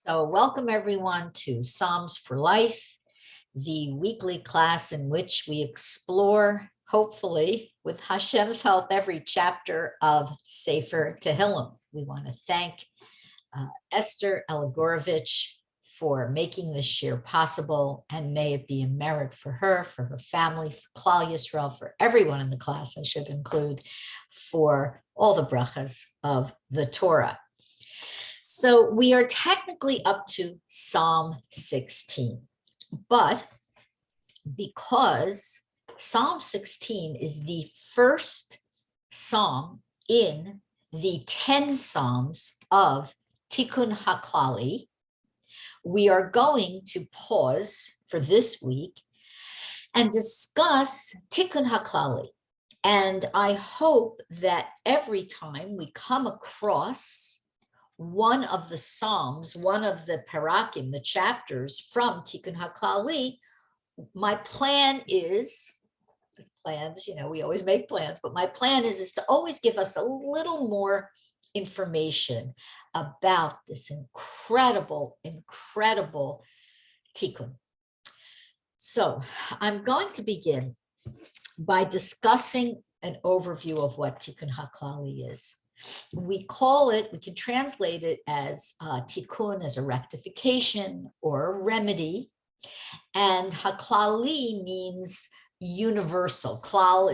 So welcome everyone to Psalms for Life, the weekly class in which we explore, hopefully with Hashem's help, every chapter of Sefer Tehillim. We want to thank Esther Eligorovich for making this share possible, and may it be a merit for her family, for Klal Yisrael, for everyone in the class, I should include, for all the brachas of the Torah. So we are technically up to Psalm 16, but because Psalm 16 is the first psalm in the 10 psalms of Tikkun Haklali, we are going to pause for this week and discuss Tikkun Haklali. And I hope that every time we come across one of the psalms, one of the parakim, the chapters from Tikkun Haklali, my plan is, plans, we always make plans, but my plan is to always give us a little more information about this incredible tikkun. So I'm going to begin by discussing an overview of what Tikkun Haklali is. We can translate it as tikkun, as a rectification or a remedy, and haklali means universal. Klal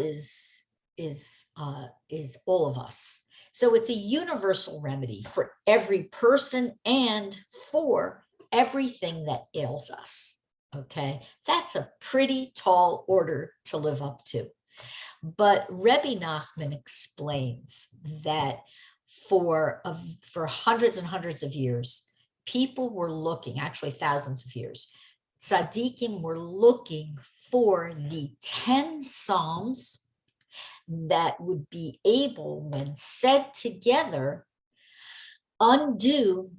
is all of us. So it's a universal remedy for every person and for everything that ails us. Okay, that's a pretty tall order to live up to. But Rebbe Nachman explains that for hundreds and hundreds of years, people were looking, actually thousands of years, tzaddikim were looking for the 10 psalms that would be able, when said together, undo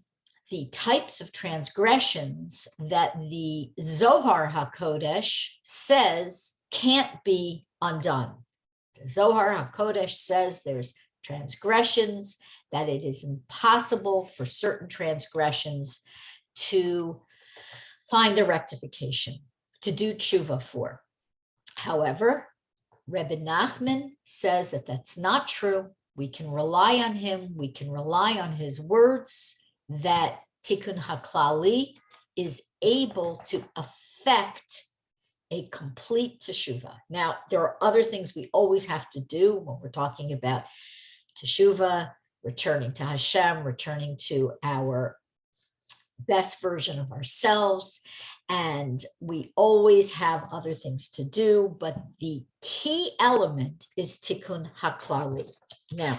the types of transgressions that the Zohar HaKodesh says can't be undone. The Zohar HaKodesh says there's transgressions, that it is impossible for certain transgressions to find the rectification, to do tshuva for. However, Rebbe Nachman says that that's not true. We can rely on him. We can rely on his words that Tikkun Haklali is able to affect a complete teshuvah. Now, there are other things we always have to do when we're talking about teshuvah, returning to Hashem, returning to our best version of ourselves, and we always have other things to do, but the key element is Tikkun Haklali. Now,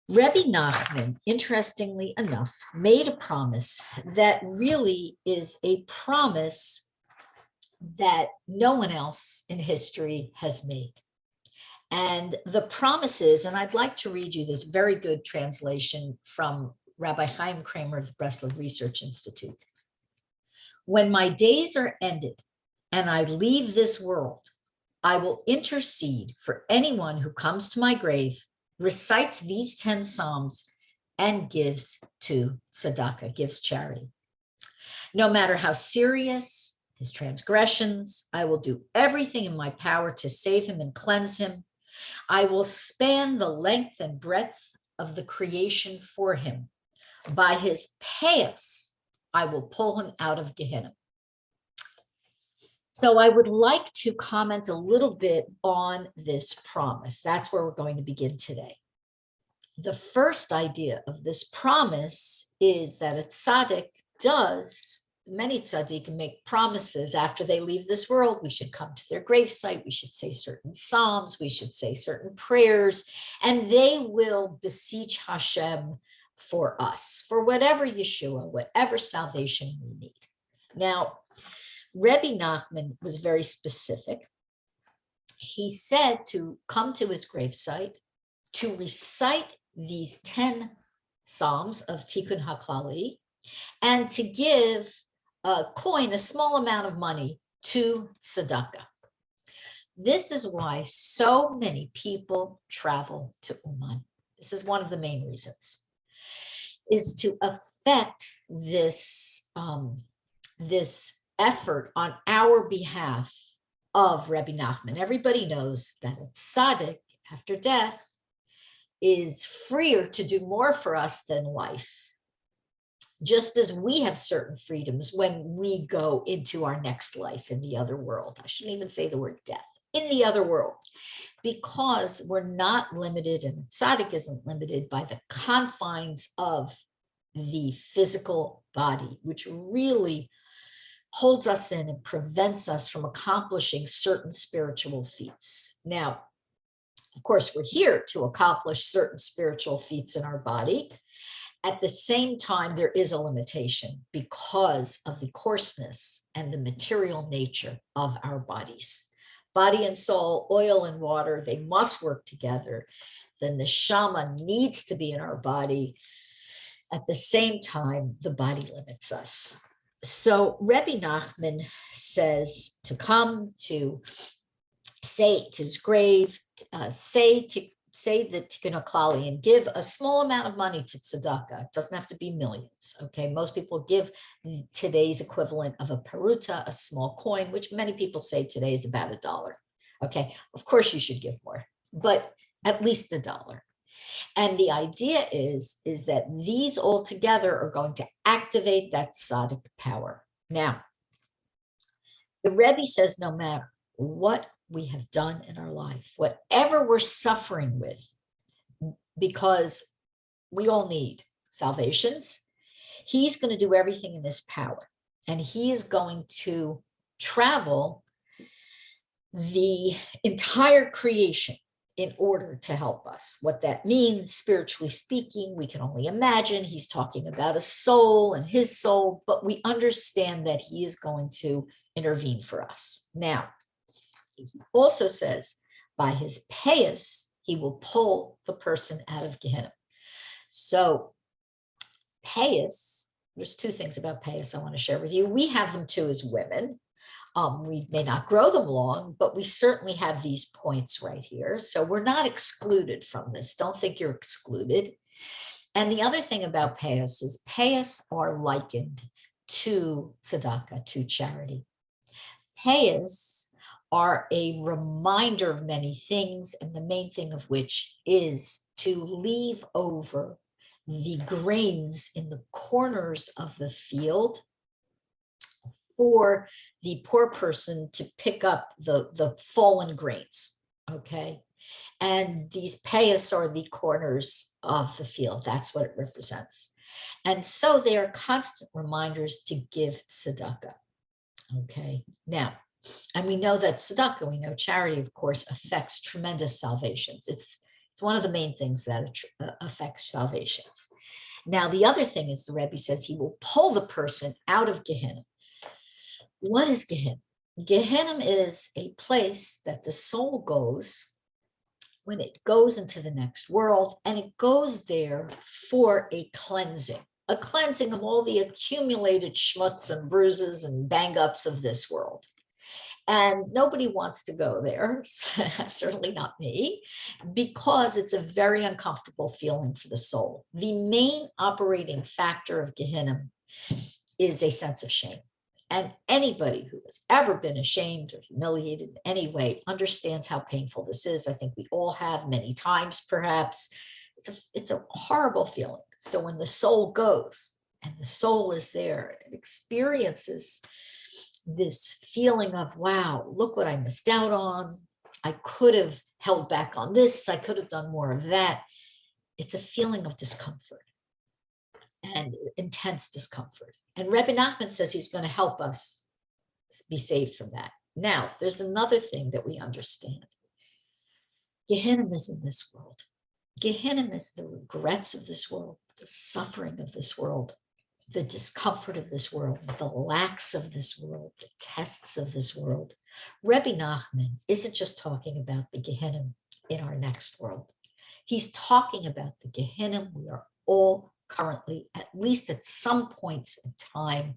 Rebbe Nachman, interestingly enough, made a promise that really is a promise that no one else in history has made. And the promise is, and I'd like to read you this very good translation from Rabbi Chaim Kramer of the Breslov Research Institute. When my days are ended and I leave this world, I will intercede for anyone who comes to my grave, recites these 10 psalms, and gives to tzedakah, gives charity. No matter how serious his transgressions, I will do everything in my power to save him and cleanse him. I will span the length and breadth of the creation for him. By his payas, I will pull him out of Gehenna. So I would like to comment a little bit on this promise. That's where we're going to begin today. The first idea of this promise is that a tzaddik does, many tzaddikim make promises after they leave this world. We should come to their gravesite, we should say certain psalms, we should say certain prayers, and they will beseech Hashem for us, for whatever Yeshua, whatever salvation we need. Now, Rebbe Nachman was very specific. He said to come to his gravesite, to recite these 10 psalms of Tikkun Haklali, and to give a coin, a small amount of money, to tzedakah. This is why so many people travel to Uman. This is one of the main reasons, is to respect this, this effort on our behalf of Rebbe Nachman. Everybody knows that a tzaddik after death is freer to do more for us than life, just as we have certain freedoms when we go into our next life in the other world. I shouldn't even say the word death, in the other world, because we're not limited, and tzaddik isn't limited by the confines of the physical body, which really holds us in and prevents us from accomplishing certain spiritual feats. Now, of course, we're here to accomplish certain spiritual feats in our body. At the same time, there is a limitation because of the coarseness and the material nature of our bodies. Body and soul, oil and water, they must work together. The neshama needs to be in our body. At the same time, the body limits us. So Rebbe Nachman says to come, to say to his grave, say the Tikkun Haklali and give a small amount of money to tzedakah. It doesn't have to be millions, okay? Most people give today's equivalent of a peruta, a small coin, which many people say today is about $1, okay? Of course you should give more, but at least $1. And the idea is that these all together are going to activate that tzaddik power. Now, the Rebbe says no matter what we have done in our life, whatever we're suffering with, because we all need salvations, he's going to do everything in his power. And he is going to travel the entire creation in order to help us. What that means, spiritually speaking, we can only imagine. He's talking about a soul and his soul, but we understand that he is going to intervene for us. Now, he also says, by his payas, he will pull the person out of Gehenna. So payas, there's two things about payas I want to share with you. We have them too as women. We may not grow them long, but we certainly have these points right here. So we're not excluded from this. Don't think you're excluded. And the other thing about payas is payas are likened to tzedakah, to charity. Payas are a reminder of many things, and the main thing of which is to leave over the grains in the corners of the field for the poor person to pick up the fallen grains, okay? And these payas are the corners of the field. That's what it represents. And so they are constant reminders to give tzedakah, okay? Now, and we know that tzedakah, we know charity, of course, affects tremendous salvations. It's one of the main things that affects salvations. Now, the other thing is the Rebbe says he will pull the person out of Gehenna. What is Gehenna? Gehenna is a place that the soul goes when it goes into the next world, and it goes there for a cleansing of all the accumulated schmutz and bruises and bang-ups of this world. And nobody wants to go there, certainly not me, because it's a very uncomfortable feeling for the soul. The main operating factor of Gehenna is a sense of shame. And anybody who has ever been ashamed or humiliated in any way understands how painful this is. I think we all have many times, perhaps. It's a horrible feeling. So when the soul goes and the soul is there, it experiences this feeling of, wow, look what I missed out on. I could have held back on this. I could have done more of that. It's a feeling of discomfort and intense discomfort. And Rebbe Nachman says he's going to help us be saved from that. Now, there's another thing that we understand. Gehenna is in this world. Gehenna is the regrets of this world, the suffering of this world, the discomfort of this world, the lacks of this world, the tests of this world. Rebbe Nachman isn't just talking about the Gehenna in our next world. He's talking about the Gehenna we are all currently, at least at some points in time,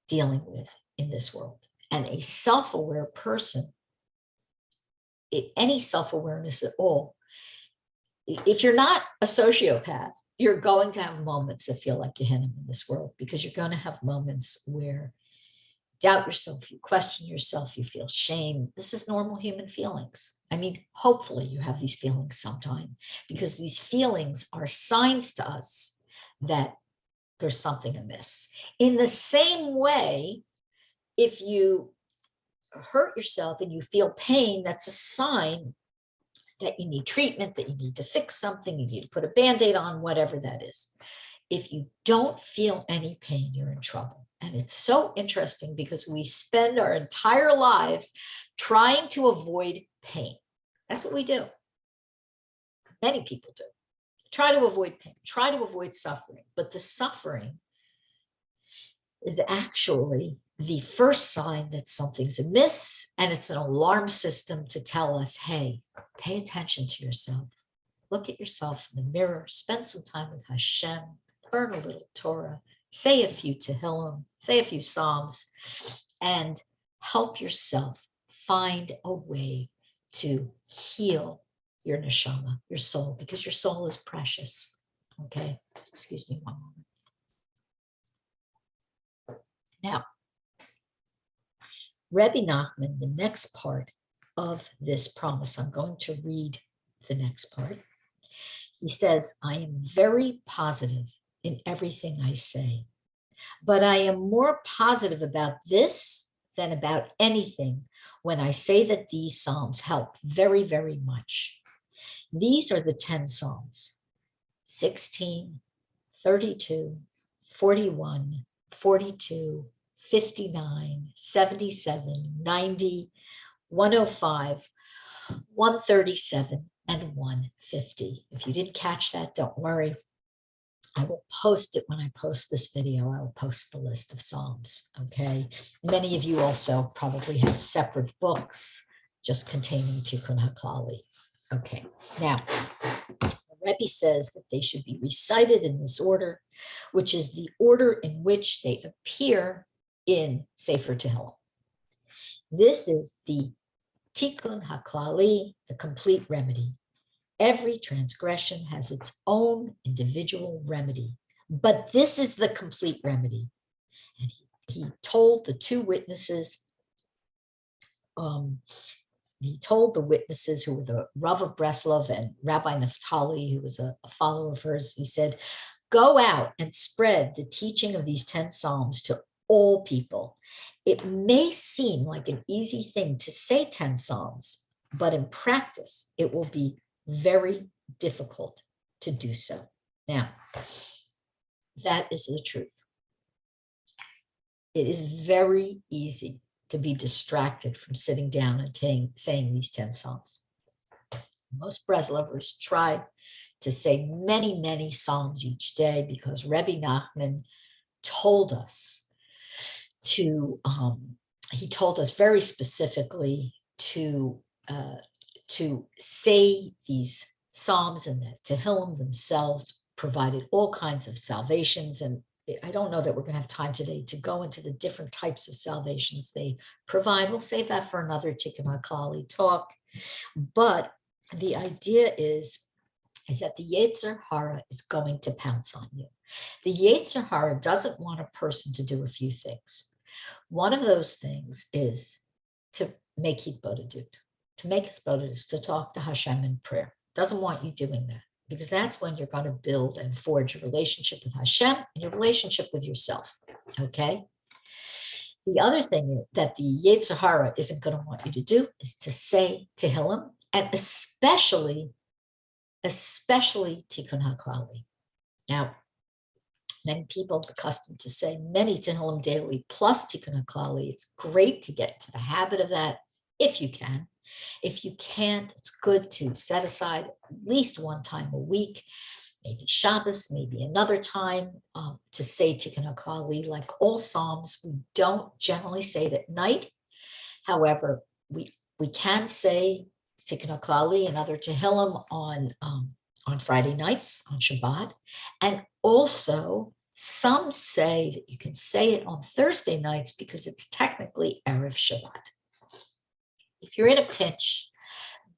dealing with in this world. And a self-aware person, any self-awareness at all, if you're not a sociopath, you're going to have moments that feel like Gehenna in this world, because you're going to have moments where doubt yourself, you question yourself, you feel shame. This is normal human feelings. I mean, hopefully you have these feelings sometime, because these feelings are signs to us that there's something amiss. In the same way, if you hurt yourself and you feel pain, that's a sign that you need treatment, that you need to fix something, you need to put a Band-Aid on, whatever that is. If you don't feel any pain, you're in trouble. And it's so interesting, because we spend our entire lives trying to avoid pain. That's what we do. Many people do. Try to avoid pain, try to avoid suffering. But the suffering is actually the first sign that something's amiss, and it's an alarm system to tell us, hey, pay attention to yourself. Look at yourself in the mirror, spend some time with Hashem, learn a little Torah, say a few Tehillim, say a few Psalms, and help yourself find a way to heal your neshama, your soul, because your soul is precious. Okay, excuse me one moment. Now, Rebbe Nachman, the next part of this promise, I'm going to read the next part. He says, I am very positive in everything I say, but I am more positive about this than about anything when I say that these Psalms help very, very much. These are the 10 Psalms, 16, 32, 41, 42, 59, 77, 90, 105, 137, and 150. If you didn't catch that, don't worry. I will post it when I post this video. I will post the list of Psalms, okay? Many of you also probably have separate books just containing Tikkun Haklali. Okay, now, the Rebbe says that they should be recited in this order, which is the order in which they appear in Sefer Tehillim. This is the Tikkun Haklali, the complete remedy. Every transgression has its own individual remedy, but this is the complete remedy. And he told the two witnesses, he told the witnesses who were the Rav of Breslov and Rabbi Naphtali, who was a follower of hers, he said, go out and spread the teaching of these 10 Psalms to all people. It may seem like an easy thing to say 10 Psalms, but in practice, it will be very difficult to do so. Now, that is the truth. It is very easy to be distracted from sitting down and saying these 10 Psalms. Most Breslovers try to say many, many Psalms each day, because Rebbe Nachman told us he told us very specifically to say these Psalms, and that Tehillim themselves provided all kinds of salvations. And I don't know that we're going to have time today to go into the different types of salvations they provide. We'll save that for another Tikkun Haklali talk. But the idea is that the Yetzer Hara is going to pounce on you. The Yetzer Hara doesn't want a person to do a few things. One of those things is to make hitbodedut, to make hisbodedus, to talk to Hashem in prayer. Doesn't want you doing that, because that's when you're going to build and forge a relationship with Hashem and your relationship with yourself, okay? The other thing that the Yetzer Hara isn't going to want you to do is to say Tehillim, and especially Tikkun Haklali. Now, many people are accustomed to say many Tehillim daily plus Tikkun Haklali. It's great to get into the habit of that if you can. If you can't, it's good to set aside at least one time a week, maybe Shabbos, maybe another time, to say Tikkun Haklali. Like all Psalms, we don't generally say it at night. However, we can say Tikkun Haklali and other Tehillim on Friday nights, on Shabbat. And also, some say that you can say it on Thursday nights because it's technically Erev Shabbat. If you're in a pinch,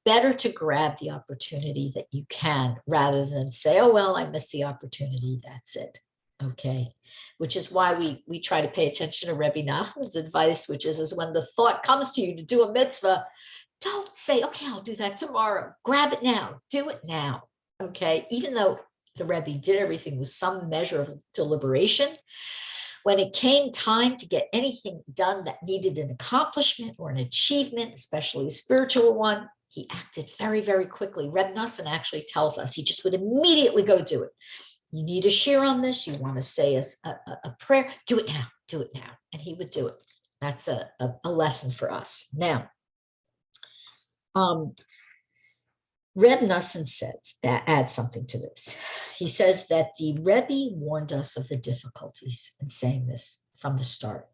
better to grab the opportunity that you can rather than say, oh, well, I missed the opportunity. That's it. Okay. Which is why we try to pay attention to Rebbe Nachman's advice, which is when the thought comes to you to do a mitzvah, don't say, okay, I'll do that tomorrow. Grab it now. Do it now. Okay. Even though the Rebbe did everything with some measure of deliberation, when it came time to get anything done that needed an accomplishment or an achievement, especially a spiritual one, he acted very, very quickly. Reb Nosson actually tells us he just would immediately go do it. You need a share on this. You want to say a prayer. Do it now. Do it now. And he would do it. That's a lesson for us. Now, Reb Nosson says, adds something to this. He says that the Rebbe warned us of the difficulties in saying this from the start.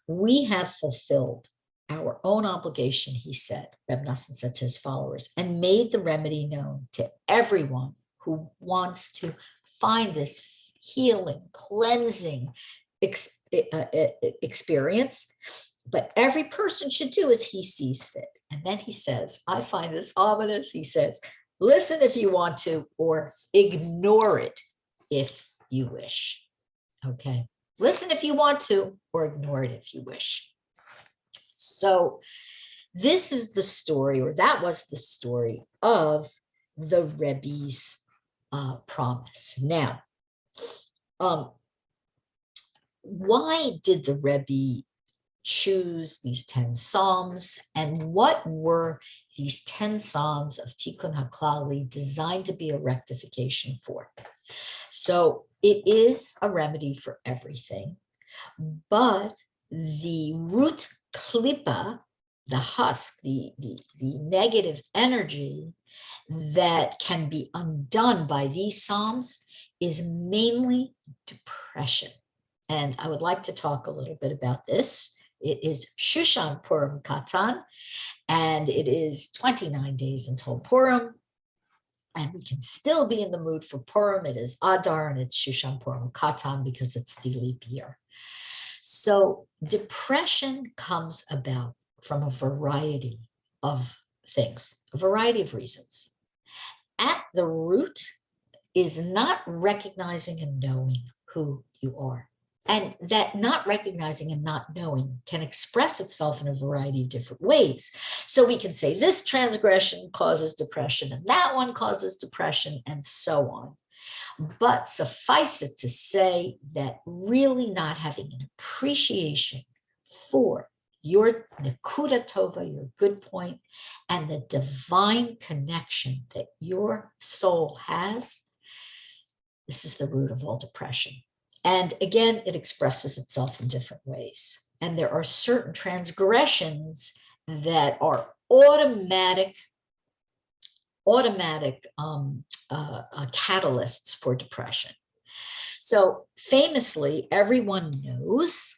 We have fulfilled our own obligation, he said, Reb Nosson said to his followers, and made the remedy known to everyone who wants to find this healing, cleansing experience. But every person should do as he sees fit. And then he says, I find this ominous. He says, listen if you want to, or ignore it if you wish. Okay. Listen if you want to, or ignore it if you wish. So this is the story, or that was the story of the Rebbe's promise. Now, why did the Rebbe choose these 10 Psalms, and what were these 10 Psalms of Tikkun Haklali designed to be a rectification for? So it is a remedy for everything, but the root klipa, the husk, the negative energy that can be undone by these Psalms is mainly depression. And I would like to talk a little bit about this. It is Shushan Purim Katan, and it is 29 days until Purim. And we can still be in the mood for Purim. It is Adar, and it's Shushan Purim Katan because it's the leap year. So depression comes about from a variety of things, a variety of reasons. At the root is not recognizing and knowing who you are. And that not recognizing and not knowing can express itself in a variety of different ways. So we can say this transgression causes depression and that one causes depression and so on. But suffice it to say that really not having an appreciation for your Nakuda Tova, your good point, and the divine connection that your soul has, this is the root of all depression. And again, it expresses itself in different ways. And there are certain transgressions that are automatic catalysts for depression. So famously, everyone knows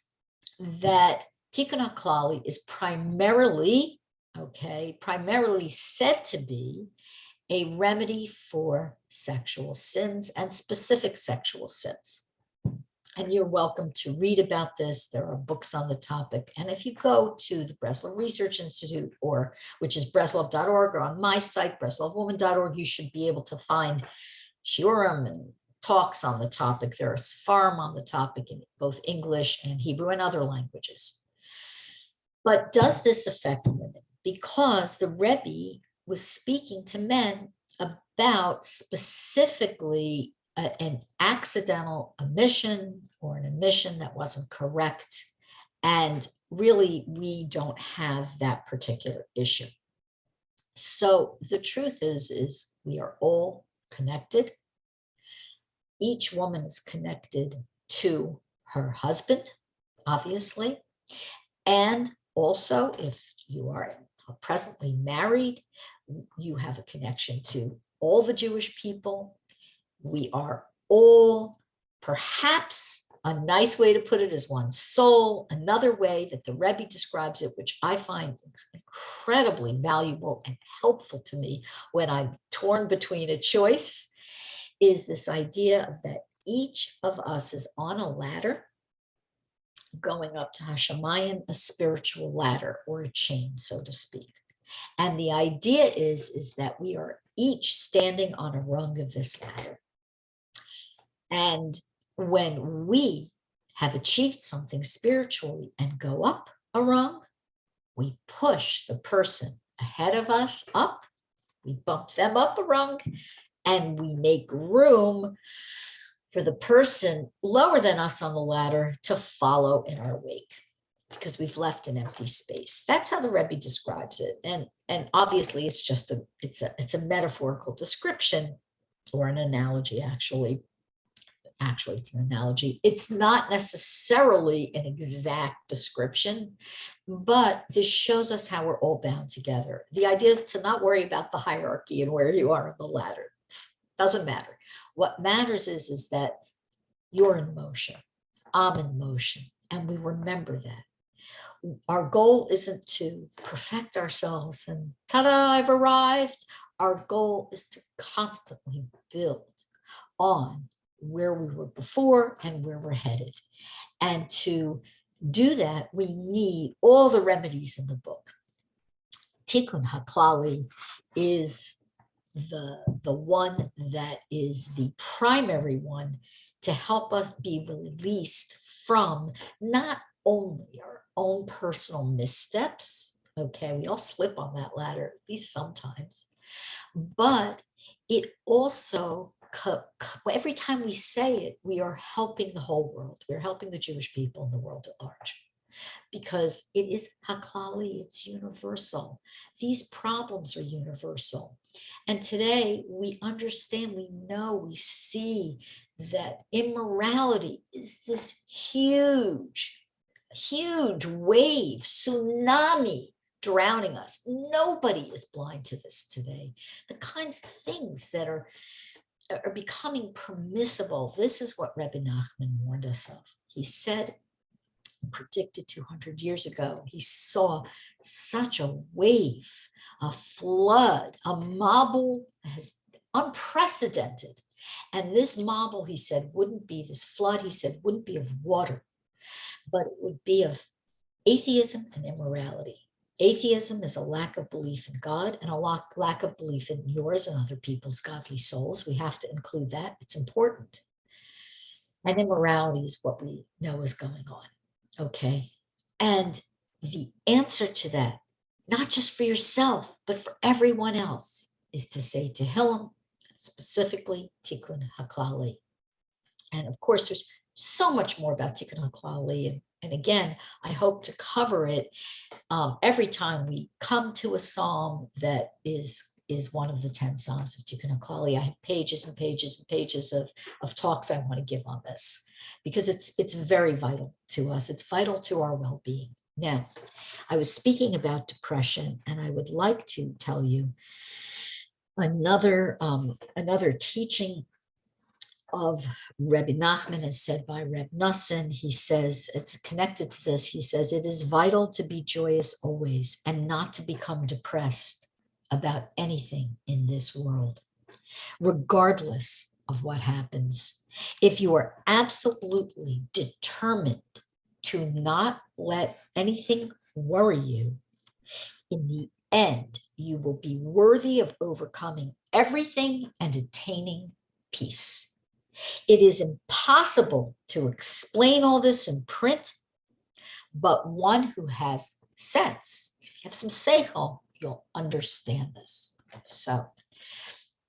that Tikkun Haklali is primarily said to be a remedy for sexual sins and specific sexual sins. And you're welcome to read about this. There are books on the topic. And if you go to the Breslov Research Institute, which is breslov.org, or on my site, BreslovWoman.org, you should be able to find shiurim and talks on the topic. There are sefarim on the topic in both English and Hebrew and other languages. But does this affect women? Because the Rebbe was speaking to men about specifically an accidental omission or an omission that wasn't correct. And really, we don't have that particular issue. So the truth is we are all connected. Each woman is connected to her husband, obviously. And also, if you are presently married, you have a connection to all the Jewish people. We are all, perhaps a nice way to put it is one soul. Another way that the Rebbe describes it, which I find incredibly valuable and helpful to me when I'm torn between a choice, is this idea that each of us is on a ladder going up to Hashemayim, a spiritual ladder or a chain, so to speak. And the idea is that we are each standing on a rung of this ladder. And when we have achieved something spiritually and go up a rung, we push the person ahead of us up, we bump them up a rung, and we make room for the person lower than us on the ladder to follow in our wake, because we've left an empty space. That's how the Rebbe describes it. And obviously it's just it's a metaphorical description, or an analogy. Actually it's an analogy. It's not necessarily an exact description, but this shows us how we're all bound together. The idea is to not worry about the hierarchy and where you are on the ladder. Doesn't matter. What matters is that you're in motion, I'm in motion, and we remember that. Our goal isn't to perfect ourselves and ta-da, I've arrived. Our goal is to constantly build on where we were before and where we're headed. And to do that, we need all the remedies in the book. Tikkun Haklali is the one that is the primary one to help us be released from not only our own personal missteps. Okay, we all slip on that ladder, at least sometimes, but it also, every time we say it, we are helping the whole world. We're helping the Jewish people and the world at large, because it is haklali, it's universal. These problems are universal. And today we understand, we know, we see that immorality is this huge wave, tsunami drowning us. Nobody is blind to this today. The kinds of things that are becoming permissible. This is what Rebbe Nachman warned us of. He said, predicted 200 years ago, he saw such a wave, a flood, a mabul, as unprecedented. And this mabul, he said, wouldn't be, this flood, he said, wouldn't be of water, but it would be of atheism and immorality. Atheism is a lack of belief in God, and a lack of belief in yours and other people's godly souls. We have to include that. It's important. And immorality is what we know is going on. Okay. And the answer to that, not just for yourself, but for everyone else, is to say Tehillim, specifically Tikkun Haklali. And of course, there's so much more about Tikkun Haklali. And again, I hope to cover it every time we come to a psalm that is one of the 10 psalms of Tikkun Haklali. I have pages and pages and pages of talks I want to give on this, because it's very vital to us. It's vital to our well-being. Now, I was speaking about depression, and I would like to tell you another teaching of Rebbe Nachman is said by Reb Nosson. He says, it's connected to this. He says, it is vital to be joyous always and not to become depressed about anything in this world, regardless of what happens. If you are absolutely determined to not let anything worry you, in the end, you will be worthy of overcoming everything and attaining peace. It is impossible to explain all this in print, but one who has sense, if you have some seichel, you'll understand this. So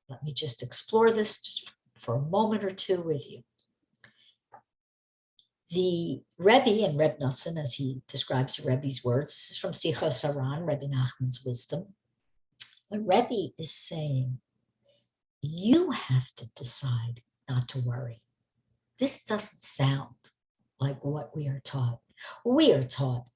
let me just explore this just for a moment or two with you. The Rebbe, and Reb Nosson, as he describes the Rebbe's words, this is from Sichos Haran, Rebbe Nachman's wisdom. The Rebbe is saying, you have to decide not to worry. This doesn't sound like what we are taught. We are taught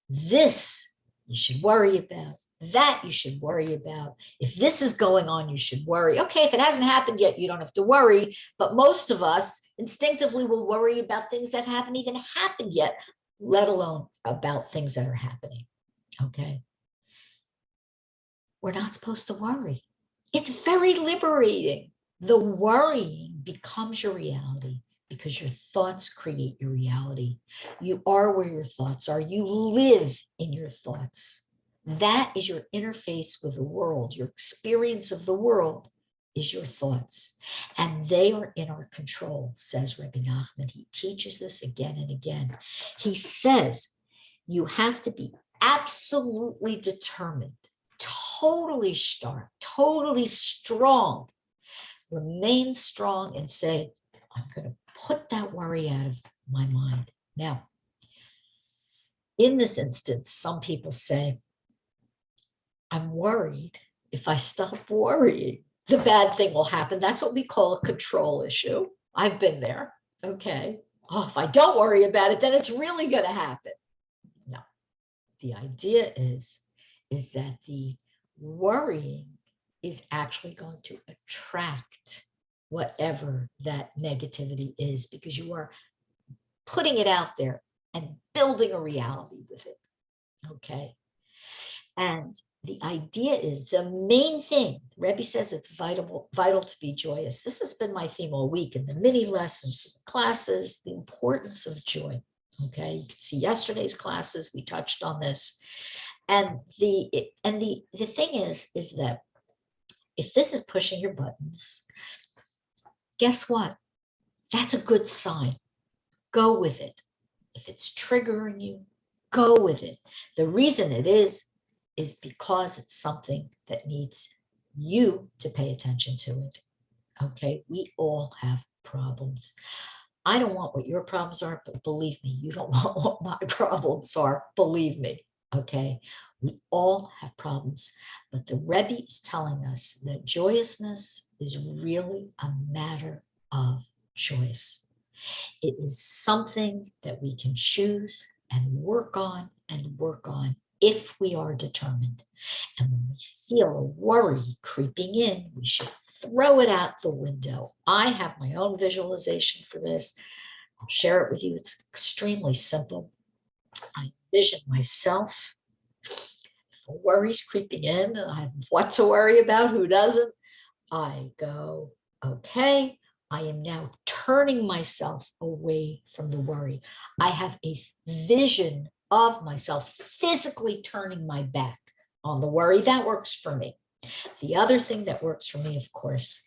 this you should worry about, that you should worry about. If this is going on, you should worry. Okay, if it hasn't happened yet, you don't have to worry. But most of us instinctively will worry about things that haven't even happened yet, let alone about things that are happening. Okay. We're not supposed to worry. It's very liberating. The worrying becomes your reality, because your thoughts create your reality. You are where your thoughts are. You live in your thoughts. That is your interface with the world. Your experience of the world is your thoughts, and they are in our control, says Rebbe Nachman. He teaches this again and again. He says you have to be absolutely determined, totally stark, totally strong. Remain strong and say, I'm going to put that worry out of my mind. Now, in this instance, some people say, I'm worried if I stop worrying, the bad thing will happen. That's what we call a control issue. I've been there. Okay. Oh, if I don't worry about it, then it's really going to happen. No, the idea is that the worrying is actually going to attract whatever that negativity is, because you are putting it out there and building a reality with it. Okay. And the idea is the main thing, Rebbe says it's vital to be joyous. This has been my theme all week in the mini lessons, classes, the importance of joy. Okay, you can see yesterday's classes, we touched on this. And the thing is that if this is pushing your buttons, guess what? That's a good sign. Go with it. If it's triggering you, go with it. The reason it is because it's something that needs you to pay attention to it. Okay, we all have problems. I don't want what your problems are, but believe me, you don't want what my problems are. Believe me. Okay, we all have problems, but the Rebbe is telling us that joyousness is really a matter of choice. It is something that we can choose and work on if we are determined. And when we feel a worry creeping in, we should throw it out the window. I have my own visualization for this. I'll share it with you. It's extremely simple. I envision myself. If a worry's creeping in and I have what to worry about, who doesn't, I go, okay, I am now turning myself away from the worry. I have a vision of myself physically turning my back on the worry. That works for me. The other thing that works for me, of course,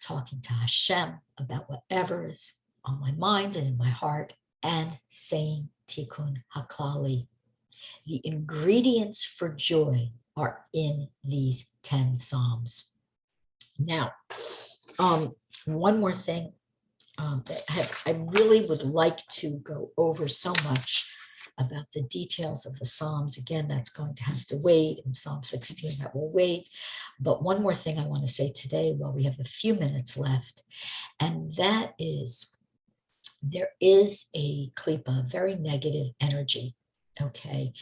talking to Hashem about whatever is on my mind and in my heart, and saying Tikkun Haklali. The ingredients for joy are in these 10 Psalms. Now, one more thing that I really would like to go over so much about the details of the Psalms. Again, that's going to have to wait. In Psalm 16, that will wait. But one more thing I want to say today while we have a few minutes left, and that is there is a klipa, very negative energy. Okay,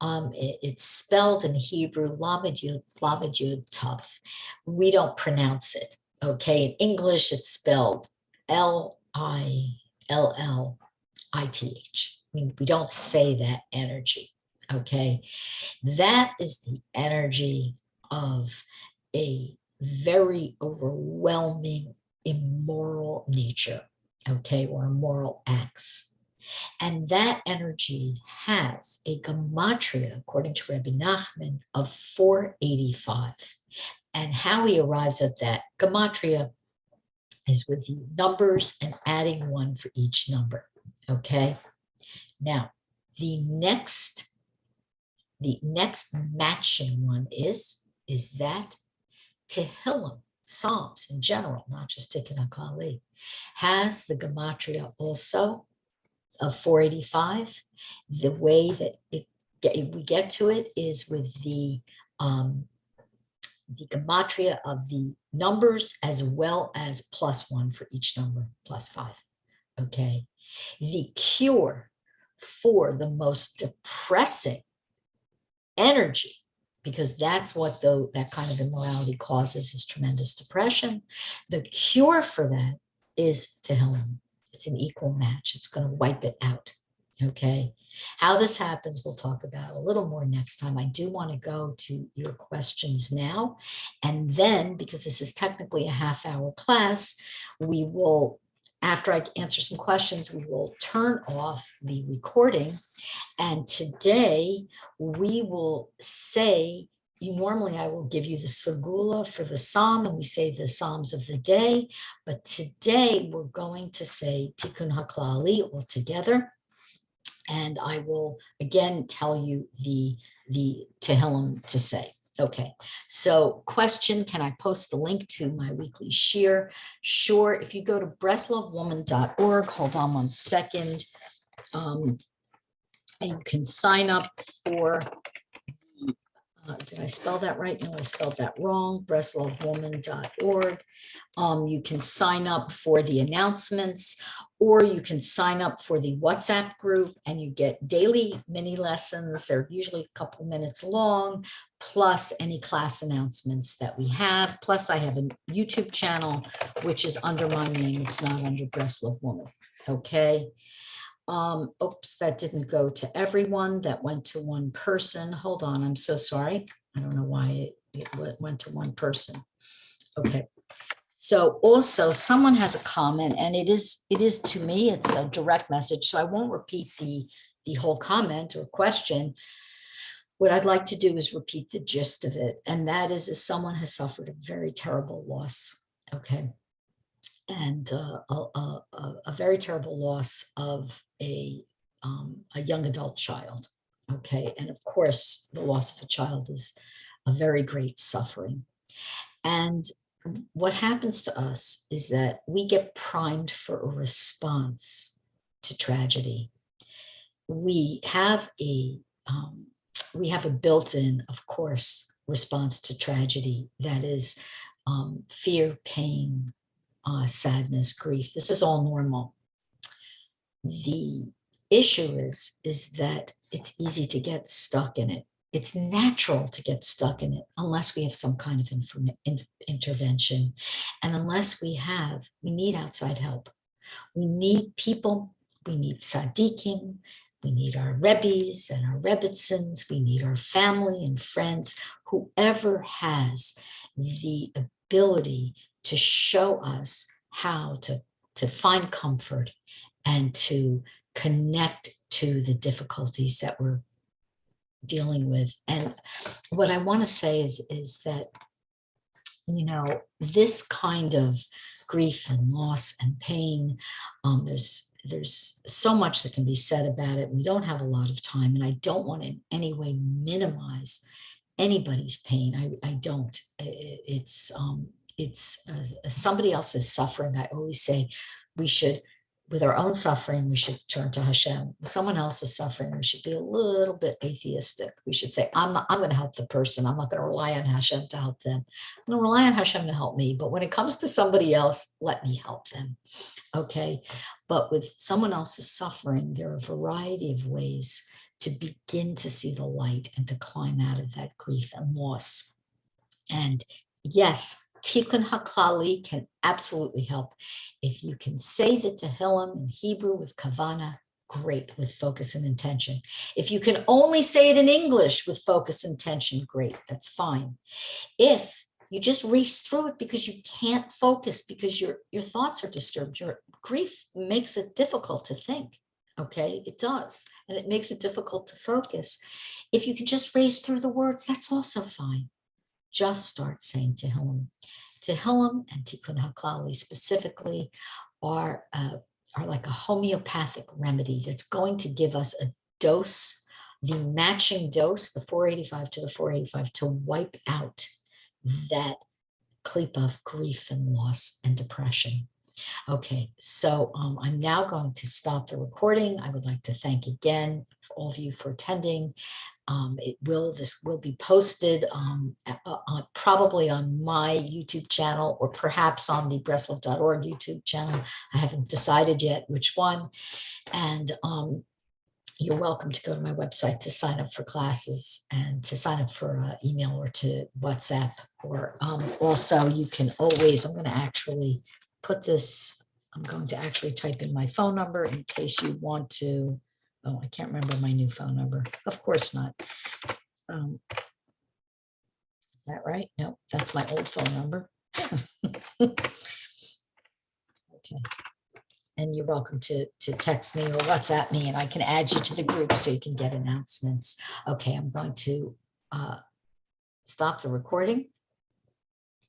it's spelled in Hebrew, lamed yud tav. We don't pronounce it. Okay, in English, it's spelled Lillith. We don't say that energy. Okay, that is the energy of a very overwhelming immoral nature. Okay, or immoral acts. And that energy has a gematria, according to Rebbe Nachman, of 485. And how he arrives at that gematria is with the numbers and adding 1 for each number. Okay. Now, the next matching one is that Tehillim, Psalms in general, not just Tikkun Haklali, has the gematria also of 485. The way that we get to it is with the gematria of the numbers as well as +1 for each number, +5. Okay. The cure for the most depressing energy, because that's what that kind of immorality causes, is tremendous depression. The cure for that is Tehillim. It's an equal match. It's going to wipe it out. Okay. How this happens, we'll talk about a little more next time. I do want to go to your questions now. And then, because this is technically a half-hour class, we will after I answer some questions, we will turn off the recording. And today we will say, normally I will give you the segula for the psalm, and we say the psalms of the day. But today we're going to say Tikkun Haklali all together. And I will again tell you the Tehillim to say. Okay, so question, can I post the link to my weekly shir? Sure, if you go to BreslovWoman.org, hold on one second, and you can sign up for, did I spell that right? No, I spelled that wrong, BreslovWoman.org. You can sign up for the announcements, or you can sign up for the WhatsApp group, and you get daily mini lessons. They're usually a couple minutes long, plus any class announcements that we have. Plus I have a YouTube channel, which is under my name. It's not under WomanWoman. Okay. Oops, that didn't go to everyone. That went to one person. Hold on, I'm so sorry. I don't know why it went to one person. Okay. So also someone has a comment, and it is to me, it's a direct message. So I won't repeat the whole comment or question. What I'd like to do is repeat the gist of it. And that is, someone has suffered a very terrible loss. Okay. And a very terrible loss of a young adult child. Okay. And of course, the loss of a child is a very great suffering. And what happens to us is that we get primed for a response to tragedy. We have a built-in, of course, response to tragedy that is fear, pain, sadness, grief. This is all normal. The issue is that it's easy to get stuck in it. It's natural to get stuck in it unless we have some kind of intervention. And unless we need outside help. We need people, we need tzaddikim, we need our Rebbes and our Rebbitzins, we need our family and friends, whoever has the ability to show us how to find comfort and to connect to the difficulties that we're dealing with. And what I want to say is that, you know, this kind of grief and loss and pain, there's so much that can be said about it. We don't have a lot of time, and I don't want to in any way minimize anybody's pain. I don't. It's somebody else's suffering. I always say we should, with our own suffering, we should turn to Hashem. With someone else's suffering, we should be a little bit atheistic. We should say, I'm going to help the person. I'm not going to rely on Hashem to help them. I'm going to rely on Hashem to help me. But when it comes to somebody else, let me help them. Okay. But with someone else's suffering, there are a variety of ways to begin to see the light and to climb out of that grief and loss. And yes, Tikkun Haklali can absolutely help. If you can say the Tehillim in Hebrew with kavana, great, with focus and intention. If you can only say it in English with focus and intention, great, that's fine. If you just race through it because you can't focus, because your thoughts are disturbed, your grief makes it difficult to think. Okay, it does. And it makes it difficult to focus. If you can just race through the words, that's also fine. Just start saying Tehillim. Tehillim and Tikkun Haklali specifically are like a homeopathic remedy that's going to give us a dose, the matching dose, the 485 to the 485, to wipe out that clip of grief and loss and depression. Okay, so I'm now going to stop the recording. I would like to thank again all of you for attending. This will be posted probably on my YouTube channel, or perhaps on the Breslov.org YouTube channel. I haven't decided yet which one. And you're welcome to go to my website to sign up for classes and to sign up for email or to WhatsApp. Or also you can always, I'm going to actually put this, I'm going to actually type in my phone number in case you want to. Oh, I can't remember my new phone number. Of course not. Is that right? No, that's my old phone number. Okay. And you're welcome to text me or WhatsApp me, and I can add you to the group so you can get announcements. Okay, I'm going to stop the recording.